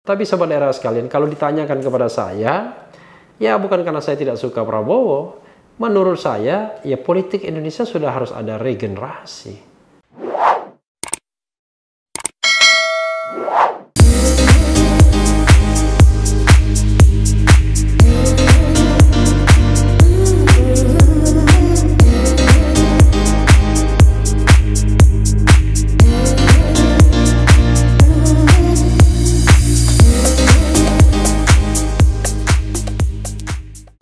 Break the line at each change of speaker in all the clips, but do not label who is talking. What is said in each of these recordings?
Tapi sobat era sekalian, kalau ditanyakan kepada saya, ya bukan karena saya tidak suka Prabowo. Menurut saya, ya politik Indonesia sudah harus ada regenerasi.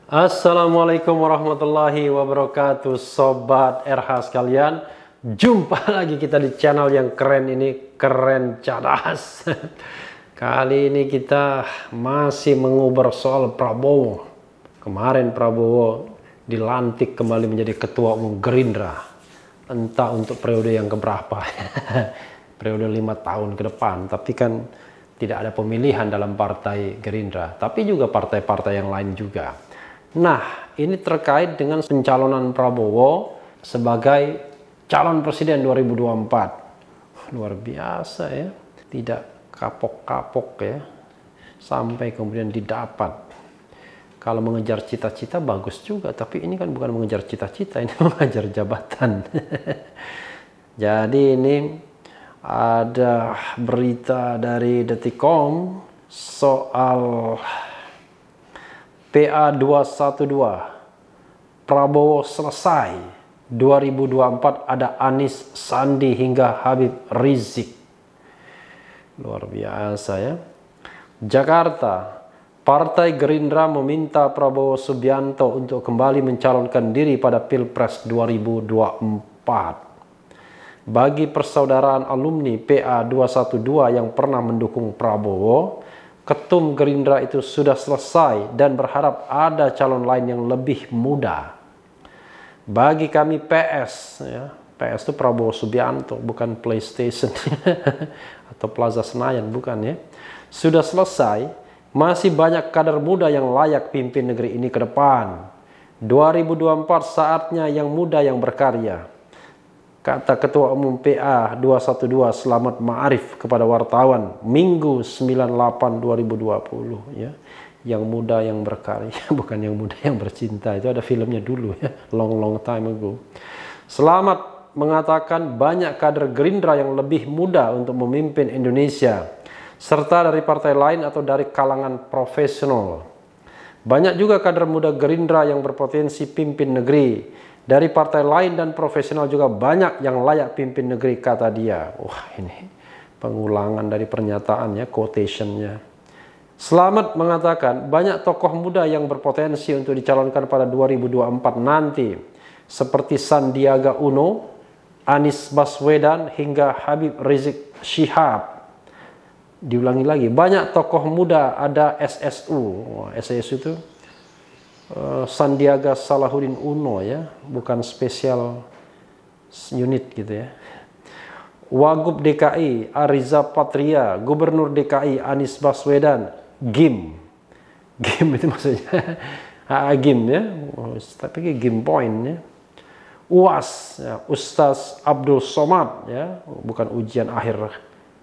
Assalamualaikum warahmatullahi wabarakatuh, sobat RH sekalian. Jumpa lagi kita di channel yang keren ini, Keren Cadas. Kali ini kita masih mengubar soal Prabowo. Kemarin Prabowo dilantik kembali menjadi Ketua Umum Gerindra. Entah untuk periode yang keberapa. Periode 5 tahun ke depan. Tapi kan tidak ada pemilihan dalam partai Gerindra. Tapi juga partai-partai yang lain juga. Nah, ini terkait dengan pencalonan Prabowo sebagai calon presiden 2024. Luar biasa ya, tidak kapok-kapok ya, sampai kemudian didapat. Kalau mengejar cita-cita bagus juga, tapi ini kan bukan mengejar cita-cita, ini mengejar jabatan. Jadi ini ada berita dari Detikcom soal PA212, Prabowo selesai, 2024 ada Anies, Sandi hingga Habib Rizik. Luar biasa ya. Jakarta, Partai Gerindra meminta Prabowo Subianto untuk kembali mencalonkan diri pada Pilpres 2024. Bagi persaudaraan alumni PA212 yang pernah mendukung Prabowo, Ketum Gerindra itu sudah selesai dan berharap ada calon lain yang lebih muda. Bagi kami PS, ya, PS itu Prabowo Subianto, bukan PlayStation atau Plaza Senayan, bukan ya. Sudah selesai, masih banyak kader muda yang layak pimpin negeri ini ke depan. 2024 saatnya yang muda yang berkarya. Kata Ketua Umum PA212 Selamat Ma'arif kepada wartawan Minggu 9/8/2020 ya. Yang muda yang berkarya, bukan yang muda yang bercinta. Itu ada filmnya dulu ya, long time ago. Selamat mengatakan banyak kader Gerindra yang lebih muda untuk memimpin Indonesia, serta dari partai lain atau dari kalangan profesional. Banyak juga kader muda Gerindra yang berpotensi pimpin negeri. Dari partai lain dan profesional juga banyak yang layak pimpin negeri, kata dia. Wah, ini pengulangan dari pernyataannya, quotationnya. Selamat mengatakan banyak tokoh muda yang berpotensi untuk dicalonkan pada 2024 nanti. Seperti Sandiaga Uno, Anies Baswedan hingga Habib Rizik Syihab. Diulangi lagi, banyak tokoh muda, ada SSU. Wah, SSU itu Sandiaga Salahuddin Uno ya, bukan special unit gitu ya. Wagub DKI Ariza Patria, Gubernur DKI Anies Baswedan, GIM itu maksudnya GIM ya, tapi GIM point ya. UAS ya, Ustaz Abdul Somad ya, bukan ujian akhir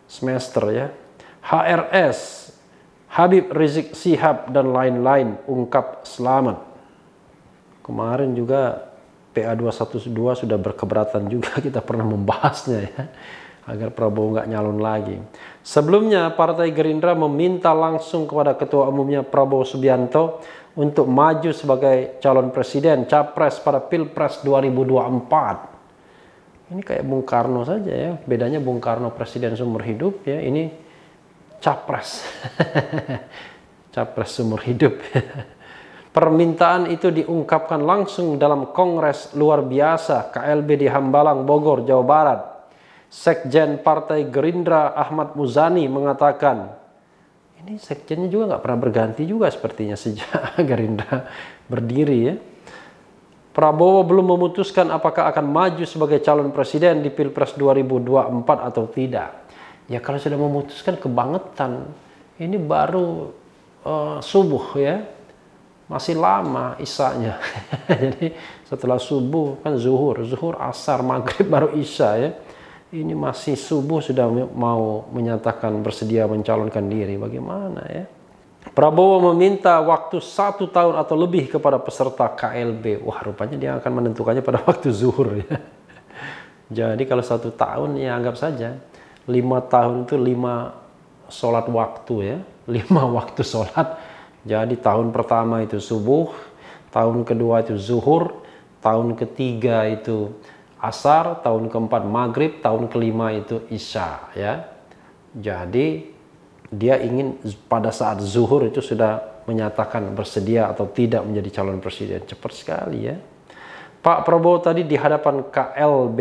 semester ya. HRS Habib Rizik Syihab dan lain-lain, ungkap Selamat. Kemarin juga PA212 sudah berkeberatan juga, kita pernah membahasnya ya, agar Prabowo nggak nyalon lagi. Sebelumnya Partai Gerindra meminta langsung kepada Ketua Umumnya Prabowo Subianto untuk maju sebagai calon presiden capres pada Pilpres 2024. Ini kayak Bung Karno saja ya, bedanya Bung Karno presiden seumur hidup ya, ini capres. Capres seumur hidup. Permintaan itu diungkapkan langsung dalam Kongres Luar Biasa KLB di Hambalang, Bogor, Jawa Barat. Sekjen Partai Gerindra Ahmad Muzani mengatakan, ini sekjennya juga nggak pernah berganti juga sepertinya sejak Gerindra berdiri ya. Prabowo belum memutuskan apakah akan maju sebagai calon presiden di Pilpres 2024 atau tidak. Ya kalau sudah memutuskan kebangetan, ini baru subuh ya, masih lama isanya. Jadi setelah subuh kan zuhur, asar, maghrib, baru isya ya. Ini masih subuh sudah mau menyatakan bersedia mencalonkan diri. Bagaimana ya? Prabowo meminta waktu 1 tahun atau lebih kepada peserta KLB. Wah, rupanya dia akan menentukannya pada waktu zuhur ya. Jadi kalau 1 tahun ya anggap saja 5 tahun itu 5 sholat waktu ya. 5 waktu sholat. Jadi tahun pertama itu subuh, tahun kedua itu zuhur, tahun ketiga itu asar, tahun keempat maghrib, tahun kelima itu isya ya. Jadi dia ingin pada saat zuhur itu sudah menyatakan bersedia atau tidak menjadi calon presiden. Cepat sekali ya. Pak Prabowo tadi di hadapan KLB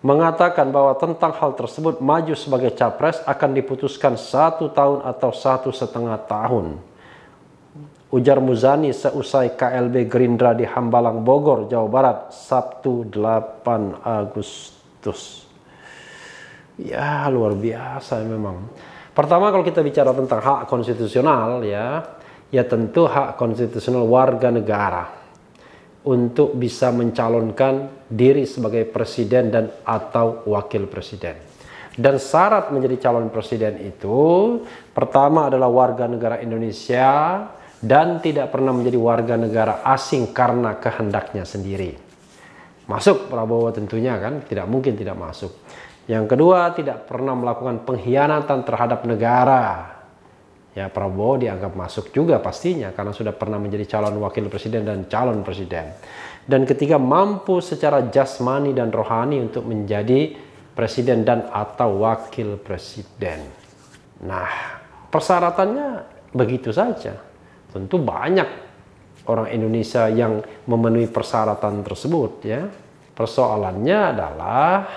mengatakan bahwa tentang hal tersebut maju sebagai capres akan diputuskan 1 tahun atau 1,5 tahun. Ujar Muzani seusai KLB Gerindra di Hambalang, Bogor, Jawa Barat, Sabtu 8 Agustus. Ya, luar biasa memang. Pertama kalau kita bicara tentang hak konstitusional ya tentu hak konstitusional warga negara untuk bisa mencalonkan diri sebagai presiden dan atau wakil presiden. Dan syarat menjadi calon presiden itu pertama adalah warga negara Indonesia dan tidak pernah menjadi warga negara asing karena kehendaknya sendiri. Masuk Prabowo tentunya kan, tidak mungkin tidak masuk. Yang kedua, tidak pernah melakukan pengkhianatan terhadap negara. Ya, Prabowo dianggap masuk juga pastinya karena sudah pernah menjadi calon wakil presiden dan calon presiden. Dan ketiga, mampu secara jasmani dan rohani untuk menjadi presiden dan atau wakil presiden. Nah, persyaratannya begitu saja. Tentu banyak orang Indonesia yang memenuhi persyaratan tersebut ya. Persoalannya adalah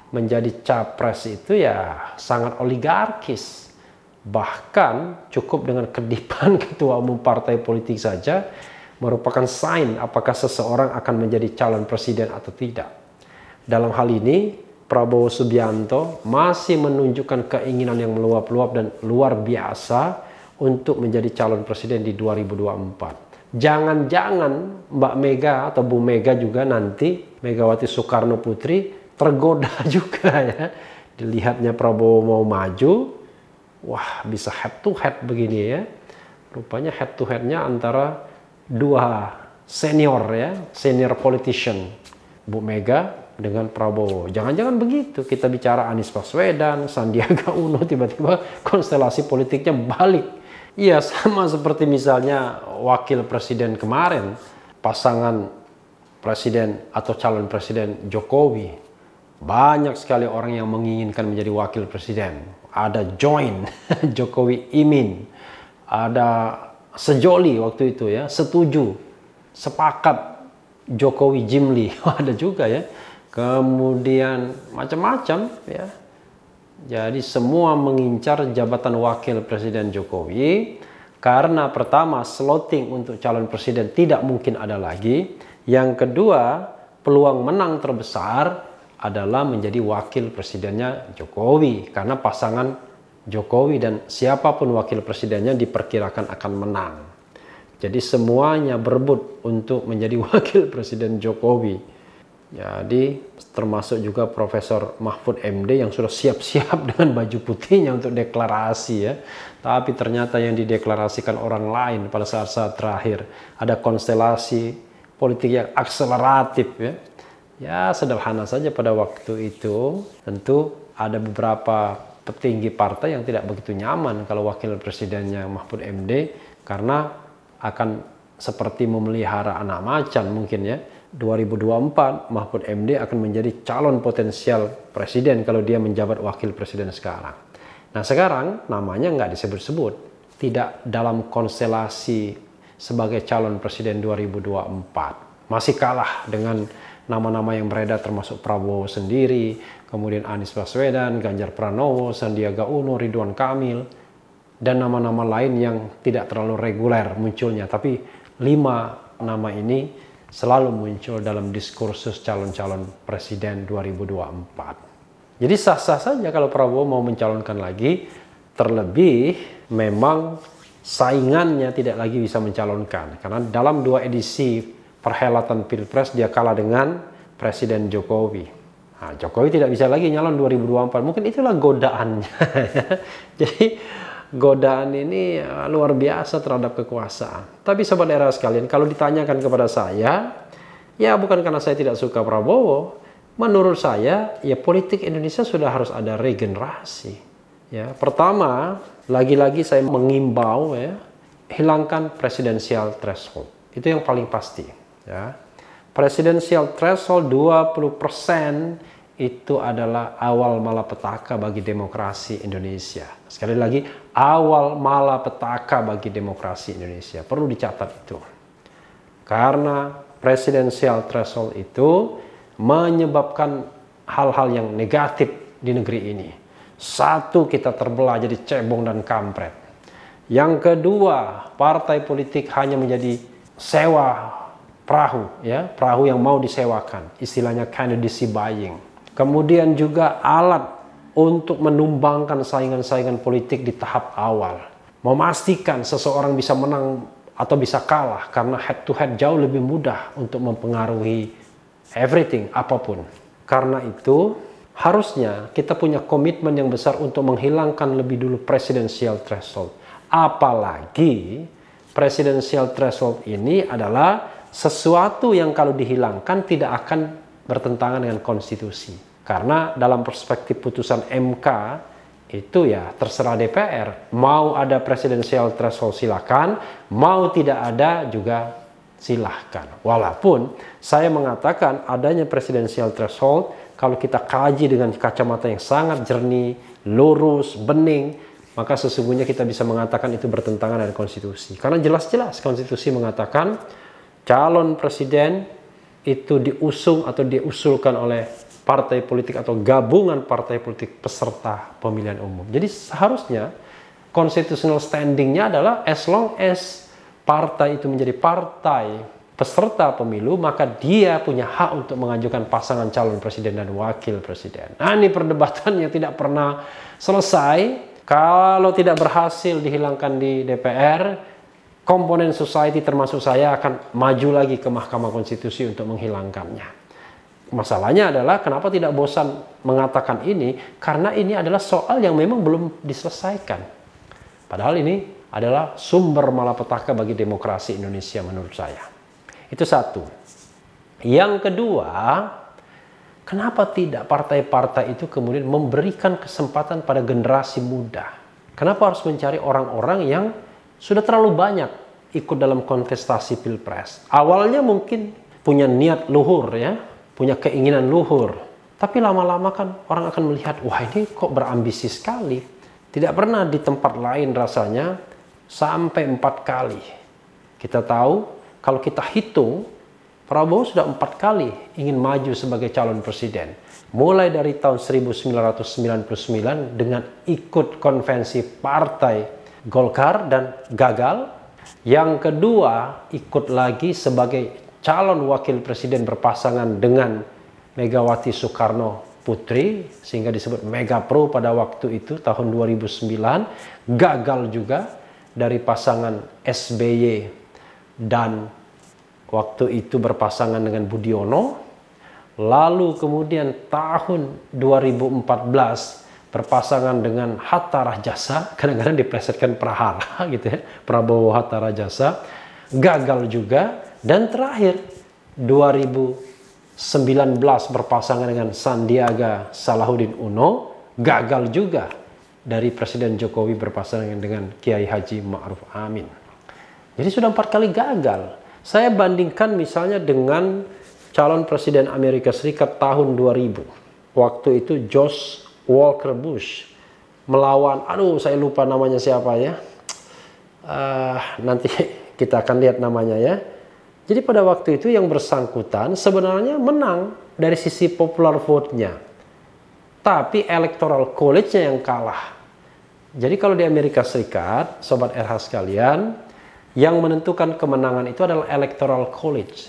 menjadi capres itu ya sangat oligarkis. Bahkan cukup dengan kedipan ketua umum partai politik saja merupakan sign apakah seseorang akan menjadi calon presiden atau tidak. Dalam hal ini Prabowo Subianto masih menunjukkan keinginan yang meluap-luap dan luar biasa untuk menjadi calon presiden di 2024. Jangan-jangan Mbak Mega atau Bu Mega juga nanti, Megawati Soekarno Putri, tergoda juga ya. Dilihatnya Prabowo mau maju, wah bisa head to head begini ya. Rupanya head to headnya antara dua senior ya, senior politician, Bu Mega dengan Prabowo. Jangan-jangan begitu, kita bicara Anies Baswedan, Sandiaga Uno, tiba-tiba konstelasi politiknya balik. Iya, sama seperti misalnya wakil presiden kemarin, pasangan presiden atau calon presiden Jokowi. Banyak sekali orang yang menginginkan menjadi wakil presiden. Ada join Jokowi Imin, ada Sejoli waktu itu ya, setuju, sepakat Jokowi Jimli, ada juga ya. Kemudian macam-macam ya. Jadi semua mengincar jabatan wakil presiden Jokowi karena pertama slotting untuk calon presiden tidak mungkin ada lagi. Yang kedua, peluang menang terbesar adalah menjadi wakil presidennya Jokowi karena pasangan Jokowi dan siapapun wakil presidennya diperkirakan akan menang. Jadi semuanya berebut untuk menjadi wakil presiden Jokowi. Jadi termasuk juga Profesor Mahfud MD yang sudah siap-siap dengan baju putihnya untuk deklarasi ya. Tapi ternyata yang dideklarasikan orang lain pada saat-saat terakhir. Ada konstelasi politik yang akseleratif ya. Ya sederhana saja pada waktu itu. Tentu ada beberapa petinggi partai yang tidak begitu nyaman kalau wakil presidennya Mahfud MD. Karena akan seperti memelihara anak macan mungkin ya. 2024 Mahfud MD akan menjadi calon potensial presiden kalau dia menjabat wakil presiden sekarang. Nah sekarang namanya nggak disebut-sebut, tidak dalam konstelasi sebagai calon presiden 2024. Masih kalah dengan nama-nama yang beredar termasuk Prabowo sendiri, kemudian Anies Baswedan, Ganjar Pranowo, Sandiaga Uno, Ridwan Kamil, dan nama-nama lain yang tidak terlalu reguler munculnya. Tapi 5 nama ini selalu muncul dalam diskursus calon-calon presiden 2024. Jadi sah-sah saja kalau Prabowo mau mencalonkan lagi, terlebih memang saingannya tidak lagi bisa mencalonkan. Karena dalam 2 edisi perhelatan Pilpres dia kalah dengan Presiden Jokowi. Nah, Jokowi tidak bisa lagi nyalon 2024. Mungkin itulah godaannya. Jadi godaan ini luar biasa terhadap kekuasaan. Tapi sobat era sekalian, kalau ditanyakan kepada saya, ya bukan karena saya tidak suka Prabowo. Menurut saya, ya politik Indonesia sudah harus ada regenerasi. Ya, pertama, lagi-lagi saya mengimbau ya, hilangkan presidensial threshold. Itu yang paling pasti. Ya. Presidensial threshold 20% itu adalah awal malapetaka bagi demokrasi Indonesia. Sekali lagi, awal malapetaka bagi demokrasi Indonesia. Perlu dicatat itu. Karena presidensial threshold itu menyebabkan hal-hal yang negatif di negeri ini. Satu, kita terbelah jadi cebong dan kampret. Yang kedua, partai politik hanya menjadi sewa perahu, ya, perahu yang mau disewakan, istilahnya candidacy buying. Kemudian juga alat untuk menumbangkan saingan-saingan politik di tahap awal, memastikan seseorang bisa menang atau bisa kalah karena head to head jauh lebih mudah untuk mempengaruhi everything, apapun. Karena itu harusnya kita punya komitmen yang besar untuk menghilangkan lebih dulu presidensial threshold. Apalagi presidensial threshold ini adalah sesuatu yang kalau dihilangkan tidak akan bertentangan dengan konstitusi. Karena dalam perspektif putusan MK itu ya terserah DPR. Mau ada presidensial threshold silakan, mau tidak ada juga silahkan. Walaupun saya mengatakan adanya presidensial threshold kalau kita kaji dengan kacamata yang sangat jernih, lurus, bening, maka sesungguhnya kita bisa mengatakan itu bertentangan dengan konstitusi. Karena jelas-jelas konstitusi mengatakan calon presiden itu diusung atau diusulkan oleh partai politik atau gabungan partai politik peserta pemilihan umum. Jadi seharusnya constitutional standingnya adalah as long as partai itu menjadi partai peserta pemilu, maka dia punya hak untuk mengajukan pasangan calon presiden dan wakil presiden. Nah, ini perdebatan yang tidak pernah selesai. Kalau tidak berhasil dihilangkan di DPR, komponen society termasuk saya akan maju lagi ke Mahkamah Konstitusi untuk menghilangkannya. Masalahnya adalah kenapa tidak bosan mengatakan ini? Karena ini adalah soal yang memang belum diselesaikan. Padahal ini adalah sumber malapetaka bagi demokrasi Indonesia menurut saya. Itu satu. Yang kedua, kenapa tidak partai-partai itu kemudian memberikan kesempatan pada generasi muda? Kenapa harus mencari orang-orang yang sudah terlalu banyak ikut dalam kontestasi pilpres? Awalnya mungkin punya niat luhur ya, punya keinginan luhur. Tapi lama-lama kan orang akan melihat, wah ini kok berambisi sekali. Tidak pernah di tempat lain rasanya sampai 4 kali. Kita tahu kalau kita hitung, Prabowo sudah 4 kali ingin maju sebagai calon presiden. Mulai dari tahun 1999 dengan ikut konvensi partai Golkar dan gagal. Yang kedua, ikut lagi sebagai calon wakil presiden berpasangan dengan Megawati Soekarno Putri, sehingga disebut Mega Pro pada waktu itu tahun 2009. Gagal juga dari pasangan SBY dan waktu itu berpasangan dengan Budiono. Lalu kemudian tahun 2014 berpasangan dengan Hatta Rajasa, kadang-kadang diplesetkan Prahara gitu ya, Prabowo Hatta Rajasa, gagal juga. Dan terakhir 2019 berpasangan dengan Sandiaga Salahuddin Uno, gagal juga dari Presiden Jokowi berpasangan dengan Kiai Haji Ma'ruf Amin. Jadi sudah 4 kali gagal. Saya bandingkan misalnya dengan calon Presiden Amerika Serikat tahun 2000. Waktu itu George Walker Bush melawan, saya lupa namanya siapa ya. Nanti kita akan lihat namanya ya. Jadi pada waktu itu yang bersangkutan sebenarnya menang dari sisi popular vote-nya. Tapi electoral college-nya yang kalah. Jadi kalau di Amerika Serikat, Sobat RH sekalian, yang menentukan kemenangan itu adalah electoral college.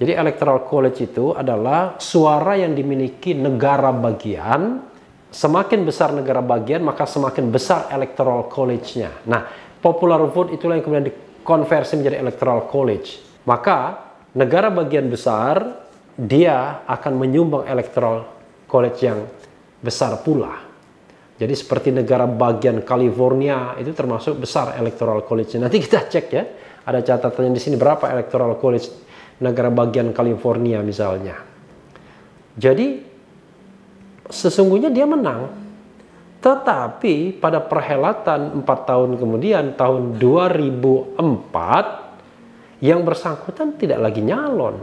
Jadi electoral college itu adalah suara yang dimiliki negara bagian. Semakin besar negara bagian, maka semakin besar electoral college-nya. Nah, popular vote itulah yang kemudian dikonversi menjadi electoral college. Maka negara bagian besar dia akan menyumbang electoral college yang besar pula. Jadi seperti negara bagian California itu termasuk besar electoral college. Nanti kita cek ya, ada catatannya di sini berapa electoral college negara bagian California misalnya. Jadi sesungguhnya dia menang. Tetapi pada perhelatan 4 tahun kemudian, tahun 2004, yang bersangkutan tidak lagi nyalon.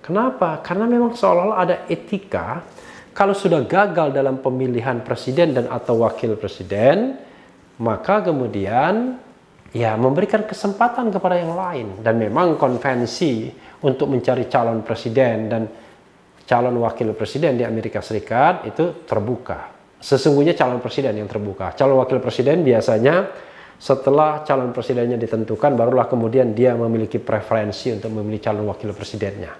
Kenapa? Karena memang seolah-olah ada etika, kalau sudah gagal dalam pemilihan presiden dan atau wakil presiden, maka kemudian ya memberikan kesempatan kepada yang lain. Dan memang konvensi untuk mencari calon presiden dan calon wakil presiden di Amerika Serikat itu terbuka. Sesungguhnya calon presiden yang terbuka. Calon wakil presiden biasanya setelah calon presidennya ditentukan, barulah kemudian dia memiliki preferensi untuk memilih calon wakil presidennya.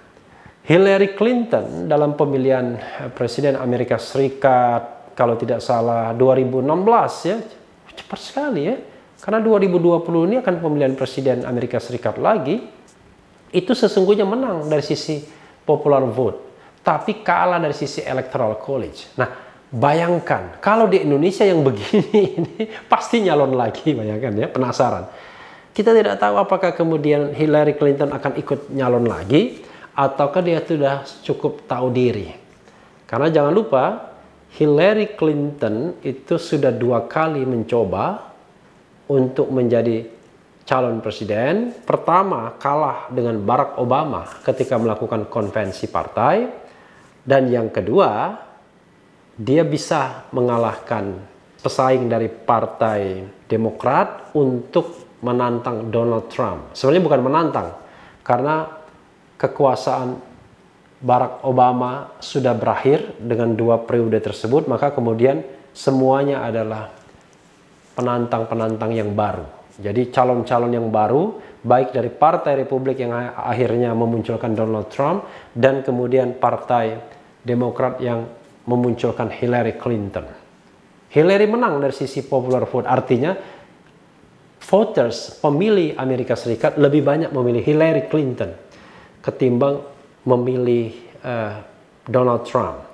Hillary Clinton dalam pemilihan presiden Amerika Serikat, kalau tidak salah 2016 ya, cepat sekali ya. Karena 2020 ini akan pemilihan presiden Amerika Serikat lagi, itu sesungguhnya menang dari sisi popular vote, tapi kalah dari sisi electoral college. Nah, bayangkan kalau di Indonesia yang begini ini pasti nyalon lagi, bayangkan ya, penasaran. Kita tidak tahu apakah kemudian Hillary Clinton akan ikut nyalon lagi, ataukah dia sudah cukup tahu diri. Karena jangan lupa, Hillary Clinton itu sudah 2 kali mencoba untuk menjadi calon presiden. Pertama kalah dengan Barack Obama ketika melakukan konvensi partai. Dan yang kedua, dia bisa mengalahkan pesaing dari Partai Demokrat untuk menantang Donald Trump. Sebenarnya bukan menantang, karena kekuasaan Barack Obama sudah berakhir dengan 2 periode tersebut, maka kemudian semuanya adalah penantang-penantang yang baru. Jadi calon-calon yang baru, baik dari Partai Republik yang akhirnya memunculkan Donald Trump, dan kemudian Partai Demokrat yang memunculkan Hillary Clinton. Hillary menang dari sisi popular vote, artinya voters, pemilih Amerika Serikat lebih banyak memilih Hillary Clinton ketimbang memilih Donald Trump.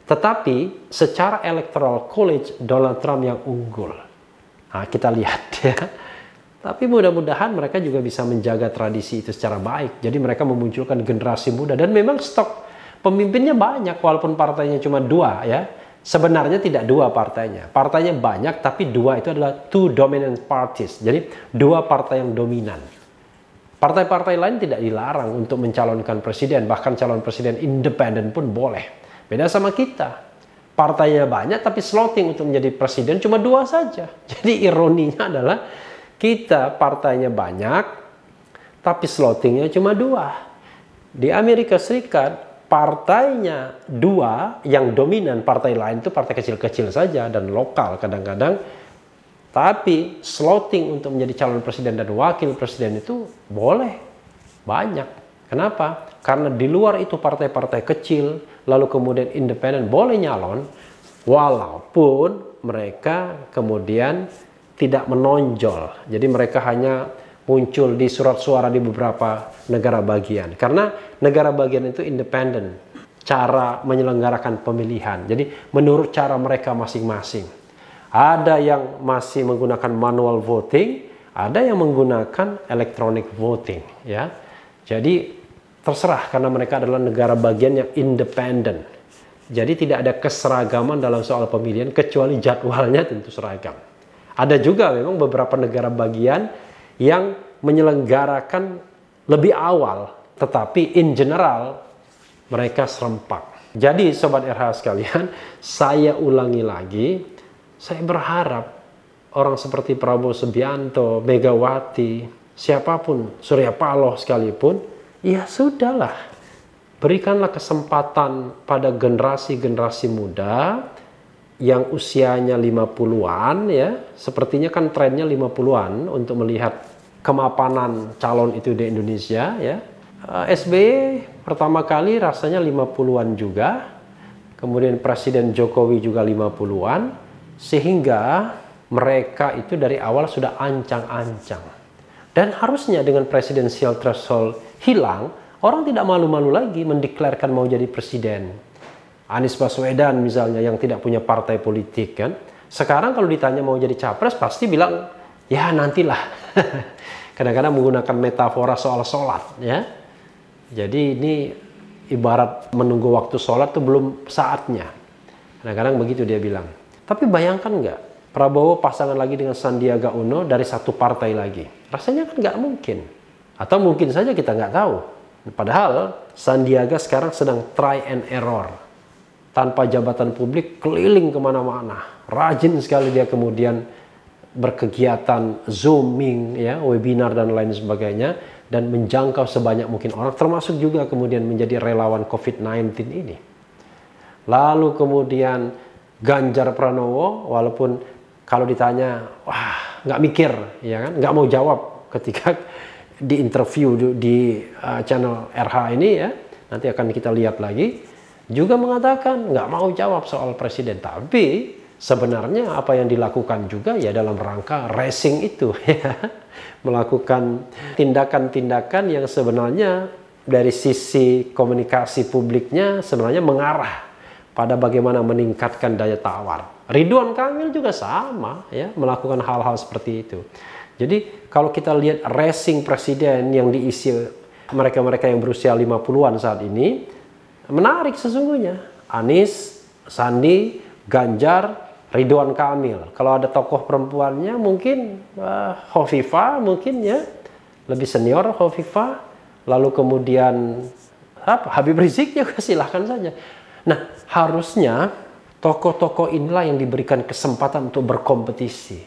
Tetapi secara electoral college Donald Trump yang unggul. Nah, kita lihat ya. Tapi mudah-mudahan mereka juga bisa menjaga tradisi itu secara baik. Jadi mereka memunculkan generasi muda, dan memang stok pemimpinnya banyak walaupun partainya cuma 2 ya. Sebenarnya tidak 2 partainya. Partainya banyak, tapi 2 itu adalah 2 dominant parties. Jadi 2 partai yang dominan. Partai-partai lain tidak dilarang untuk mencalonkan presiden, bahkan calon presiden independen pun boleh. Beda sama kita. Partainya banyak tapi slotting untuk menjadi presiden cuma 2 saja. Jadi ironinya adalah kita partainya banyak tapi slottingnya cuma 2. Di Amerika Serikat partainya 2 yang dominan, partai lain itu partai kecil-kecil saja dan lokal kadang-kadang. Tapi slotting untuk menjadi calon presiden dan wakil presiden itu boleh banyak. Kenapa? Karena di luar itu partai-partai kecil, lalu kemudian independen boleh nyalon, walaupun mereka kemudian tidak menonjol. Jadi mereka hanya muncul di surat suara di beberapa negara bagian. Karena negara bagian itu independen cara menyelenggarakan pemilihan. Jadi menurut cara mereka masing-masing. Ada yang masih menggunakan manual voting, ada yang menggunakan electronic voting, ya. Jadi terserah, karena mereka adalah negara bagian yang independen. Jadi tidak ada keseragaman dalam soal pemilihan, kecuali jadwalnya tentu seragam. Ada juga memang beberapa negara bagian yang menyelenggarakan lebih awal, tetapi in general mereka serempak. Jadi Sobat RH sekalian, saya ulangi lagi, saya berharap orang seperti Prabowo Subianto, Megawati, siapapun, Surya Paloh sekalipun, ya sudahlah, berikanlah kesempatan pada generasi-generasi muda yang usianya 50-an ya, sepertinya kan trennya 50-an untuk melihat kemapanan calon itu di Indonesia ya. SBY pertama kali rasanya 50-an juga, kemudian Presiden Jokowi juga 50-an, sehingga mereka itu dari awal sudah ancang-ancang. Dan harusnya dengan presidensial threshold hilang, orang tidak malu-malu lagi mendeklarkan mau jadi presiden. Anies Baswedan misalnya yang tidak punya partai politik kan. Sekarang kalau ditanya mau jadi capres pasti bilang ya nantilah. Kadang-kadang menggunakan metafora soal sholat ya. Jadi ini ibarat menunggu waktu sholat itu belum saatnya. Kadang-kadang begitu dia bilang. Tapi bayangkan nggak Prabowo pasangan lagi dengan Sandiaga Uno dari satu partai lagi. Rasanya kan nggak mungkin. Atau mungkin saja kita nggak tahu. Padahal Sandiaga sekarang sedang try and error. Tanpa jabatan publik keliling kemana-mana. Rajin sekali dia kemudian berkegiatan zooming, ya, webinar dan lain sebagainya. Dan menjangkau sebanyak mungkin orang. Termasuk juga kemudian menjadi relawan COVID-19 ini. Lalu kemudian Ganjar Pranowo, walaupun kalau ditanya, wah nggak mikir, ya kan, nggak mau jawab ketika di interview di channel RH ini ya, nanti akan kita lihat lagi. Juga mengatakan nggak mau jawab soal presiden, tapi sebenarnya apa yang dilakukan juga ya dalam rangka racing itu, ya. Melakukan tindakan-tindakan yang sebenarnya dari sisi komunikasi publiknya sebenarnya mengarah pada bagaimana meningkatkan daya tawar. Ridwan Kamil juga sama, ya, melakukan hal-hal seperti itu. Jadi kalau kita lihat racing presiden yang diisi mereka-mereka yang berusia 50-an saat ini, menarik sesungguhnya. Anies, Sandi, Ganjar, Ridwan Kamil. Kalau ada tokoh perempuannya mungkin Hovifah mungkin ya. Lebih senior Hovifah. Lalu kemudian Habib Rizik juga silahkan saja. Nah, harusnya tokoh-tokoh inilah yang diberikan kesempatan untuk berkompetisi.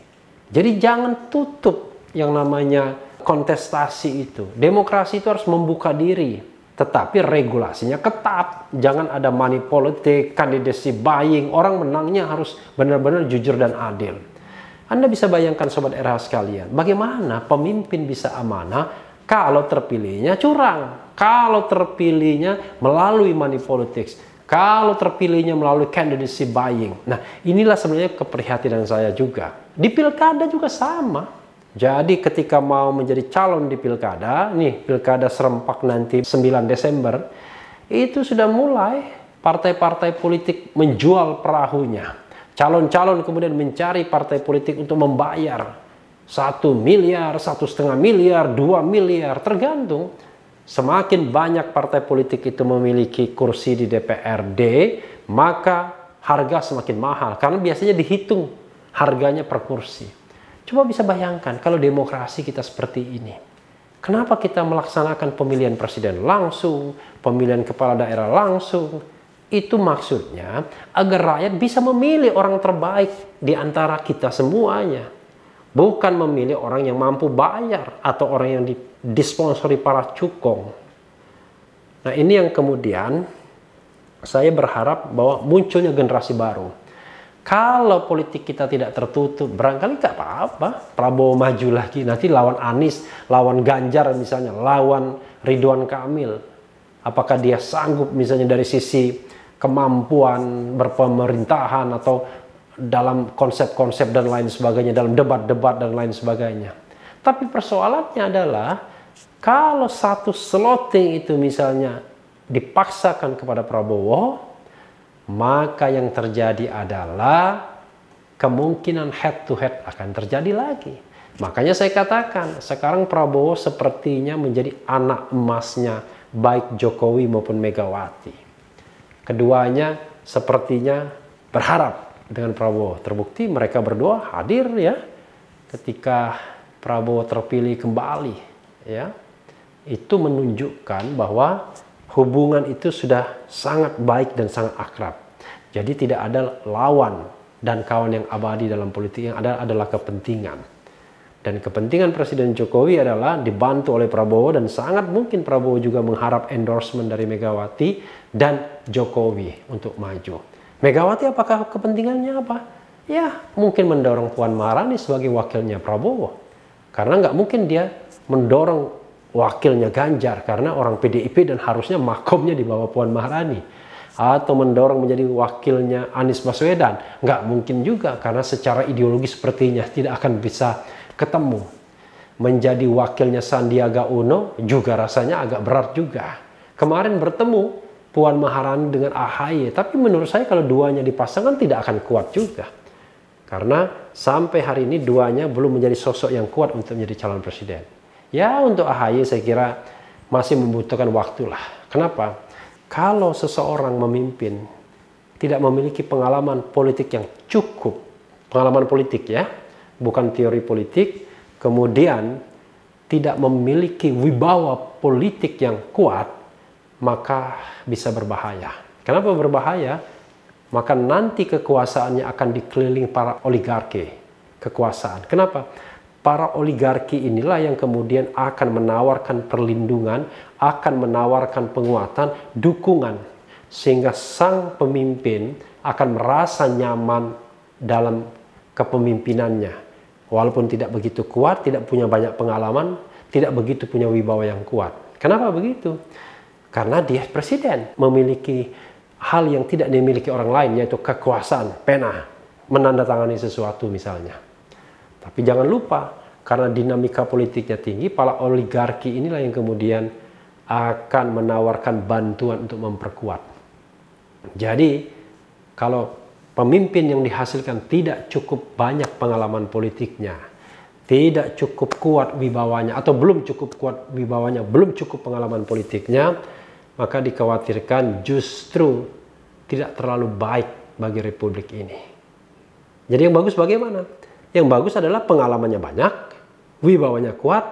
Jadi jangan tutup yang namanya kontestasi itu. Demokrasi itu harus membuka diri. Tetapi regulasinya ketat. Jangan ada money politik, kandidasi buying. Orang menangnya harus benar-benar jujur dan adil. Anda bisa bayangkan Sobat RH sekalian, bagaimana pemimpin bisa amanah kalau terpilihnya curang. Kalau terpilihnya melalui money politics. Kalau terpilihnya melalui candidacy buying. Nah, inilah sebenarnya keprihatinan saya juga. Di pilkada juga sama. Jadi ketika mau menjadi calon di pilkada, nih pilkada serempak nanti 9 Desember, itu sudah mulai partai-partai politik menjual perahunya. Calon-calon kemudian mencari partai politik untuk membayar 1 miliar, 1,5 miliar, 2 miliar, tergantung. Semakin banyak partai politik itu memiliki kursi di DPRD, maka harga semakin mahal. Karena biasanya dihitung harganya per kursi. Coba bisa bayangkan kalau demokrasi kita seperti ini. Kenapa kita melaksanakan pemilihan presiden langsung, pemilihan kepala daerah langsung? Itu maksudnya agar rakyat bisa memilih orang terbaik di antara kita semuanya. Bukan memilih orang yang mampu bayar atau orang yang disponsori para cukong. Nah, ini yang kemudian saya berharap bahwa munculnya generasi baru. Kalau politik kita tidak tertutup, barangkali nggak apa-apa. Prabowo maju lagi, nanti lawan Anies, lawan Ganjar misalnya, lawan Ridwan Kamil. Apakah dia sanggup misalnya dari sisi kemampuan berpemerintahan atau dalam konsep-konsep dan lain sebagainya, dalam debat-debat dan lain sebagainya. Tapi persoalannya adalah, kalau satu slotting itu misalnya dipaksakan kepada Prabowo, maka yang terjadi adalah kemungkinan head to head akan terjadi lagi. Makanya saya katakan, sekarang Prabowo sepertinya menjadi anak emasnya baik Jokowi maupun Megawati. Keduanya sepertinya berharap dengan Prabowo. Terbukti mereka berdua hadir ya ketika Prabowo terpilih kembali ya. Itu menunjukkan bahwa hubungan itu sudah sangat baik dan sangat akrab. Jadi tidak ada lawan dan kawan yang abadi dalam politik, yang ada adalah kepentingan. Dan kepentingan Presiden Jokowi adalah dibantu oleh Prabowo, dan sangat mungkin Prabowo juga mengharap endorsement dari Megawati dan Jokowi untuk maju. Megawati apakah kepentingannya apa? Ya mungkin mendorong Puan Maharani sebagai wakilnya Prabowo. Karena nggak mungkin dia mendorong wakilnya Ganjar, karena orang PDIP dan harusnya makomnya di bawah Puan Maharani. Atau mendorong menjadi wakilnya Anies Baswedan, nggak mungkin juga, karena secara ideologi sepertinya tidak akan bisa ketemu. Menjadi wakilnya Sandiaga Uno juga rasanya agak berat juga. Kemarin bertemu Puan Maharani dengan AHY. Tapi menurut saya kalau duanya dipasangkan tidak akan kuat juga. Karena sampai hari ini duanya belum menjadi sosok yang kuat untuk menjadi calon presiden. Ya untuk AHY saya kira masih membutuhkan waktu lah. Kenapa? Kalau seseorang memimpin tidak memiliki pengalaman politik yang cukup, pengalaman politik ya, bukan teori politik, kemudian tidak memiliki wibawa politik yang kuat, maka bisa berbahaya. Kenapa berbahaya? Maka nanti kekuasaannya akan dikelilingi para oligarki kekuasaan. Kenapa? Para oligarki inilah yang kemudian akan menawarkan perlindungan, akan menawarkan penguatan, dukungan, sehingga sang pemimpin akan merasa nyaman dalam kepemimpinannya. Walaupun tidak begitu kuat, tidak punya banyak pengalaman, tidak begitu punya wibawa yang kuat. Kenapa begitu? Karena dia presiden, memiliki hal yang tidak dimiliki orang lain, yaitu kekuasaan, pena, menandatangani sesuatu misalnya. Tapi jangan lupa, karena dinamika politiknya tinggi, para oligarki inilah yang kemudian akan menawarkan bantuan untuk memperkuat. Jadi, kalau pemimpin yang dihasilkan tidak cukup banyak pengalaman politiknya, tidak cukup kuat wibawanya, atau belum cukup kuat wibawanya, belum cukup pengalaman politiknya, maka dikhawatirkan justru tidak terlalu baik bagi republik ini. Jadi yang bagus bagaimana? Yang bagus adalah pengalamannya banyak, wibawanya kuat,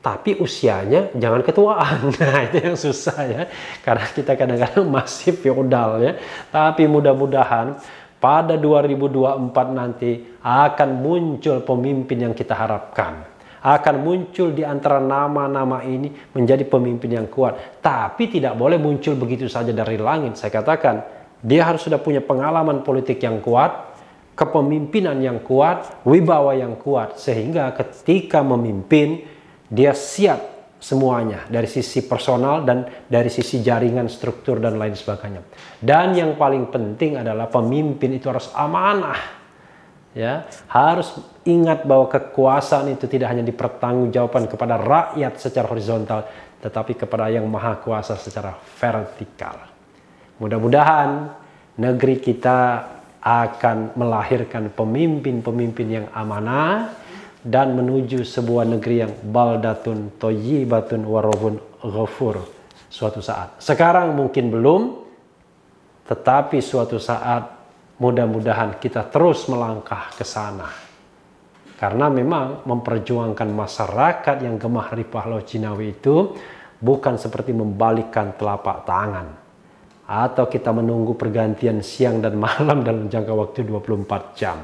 tapi usianya jangan ketuaan. Nah itu yang susah ya, karena kita kadang-kadang masih feodal ya. Tapi mudah-mudahan pada 2024 nanti akan muncul pemimpin yang kita harapkan. Akan muncul di antara nama-nama ini menjadi pemimpin yang kuat. Tapi tidak boleh muncul begitu saja dari langit. Saya katakan, dia harus sudah punya pengalaman politik yang kuat, kepemimpinan yang kuat, wibawa yang kuat. Sehingga ketika memimpin, dia siap semuanya dari sisi personal dan dari sisi jaringan, struktur dan lain sebagainya. Dan yang paling penting adalah pemimpin itu harus amanah. Ya, harus ingat bahwa kekuasaan itu tidak hanya dipertanggungjawabkan kepada rakyat secara horizontal, tetapi kepada yang maha kuasa secara vertikal. Mudah-mudahan negeri kita akan melahirkan pemimpin-pemimpin yang amanah dan menuju sebuah negeri yang baldatun thayyibatun warabun ghafur suatu saat. Sekarang mungkin belum, tetapi suatu saat mudah-mudahan kita terus melangkah ke sana. Karena memang memperjuangkan masyarakat yang gemah ripah Laut Cinawi itu bukan seperti membalikkan telapak tangan atau kita menunggu pergantian siang dan malam dalam jangka waktu 24 jam.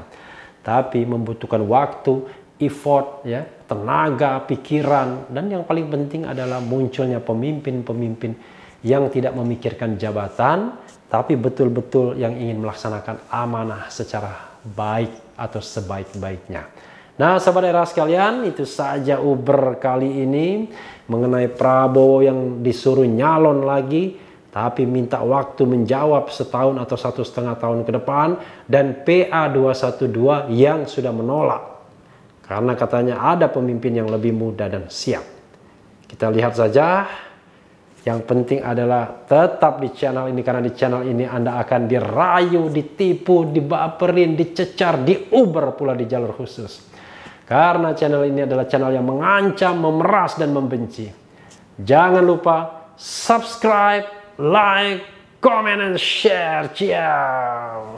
Tapi membutuhkan waktu, effort, ya, tenaga, pikiran, dan yang paling penting adalah munculnya pemimpin-pemimpin yang tidak memikirkan jabatan, tapi betul-betul yang ingin melaksanakan amanah secara baik atau sebaik-baiknya. Nah, sahabat era sekalian, itu saja Uber kali ini mengenai Prabowo yang disuruh nyalon lagi, tapi minta waktu menjawab setahun atau 1,5 tahun ke depan, dan PA212 yang sudah menolak. Karena katanya ada pemimpin yang lebih muda dan siap. Kita lihat saja. Yang penting adalah tetap di channel ini, karena di channel ini Anda akan dirayu, ditipu, dibaperin, dicecar, diuber pula di jalur khusus. Karena channel ini adalah channel yang mengancam, memeras, dan membenci. Jangan lupa subscribe, like, comment, and share. Ciao.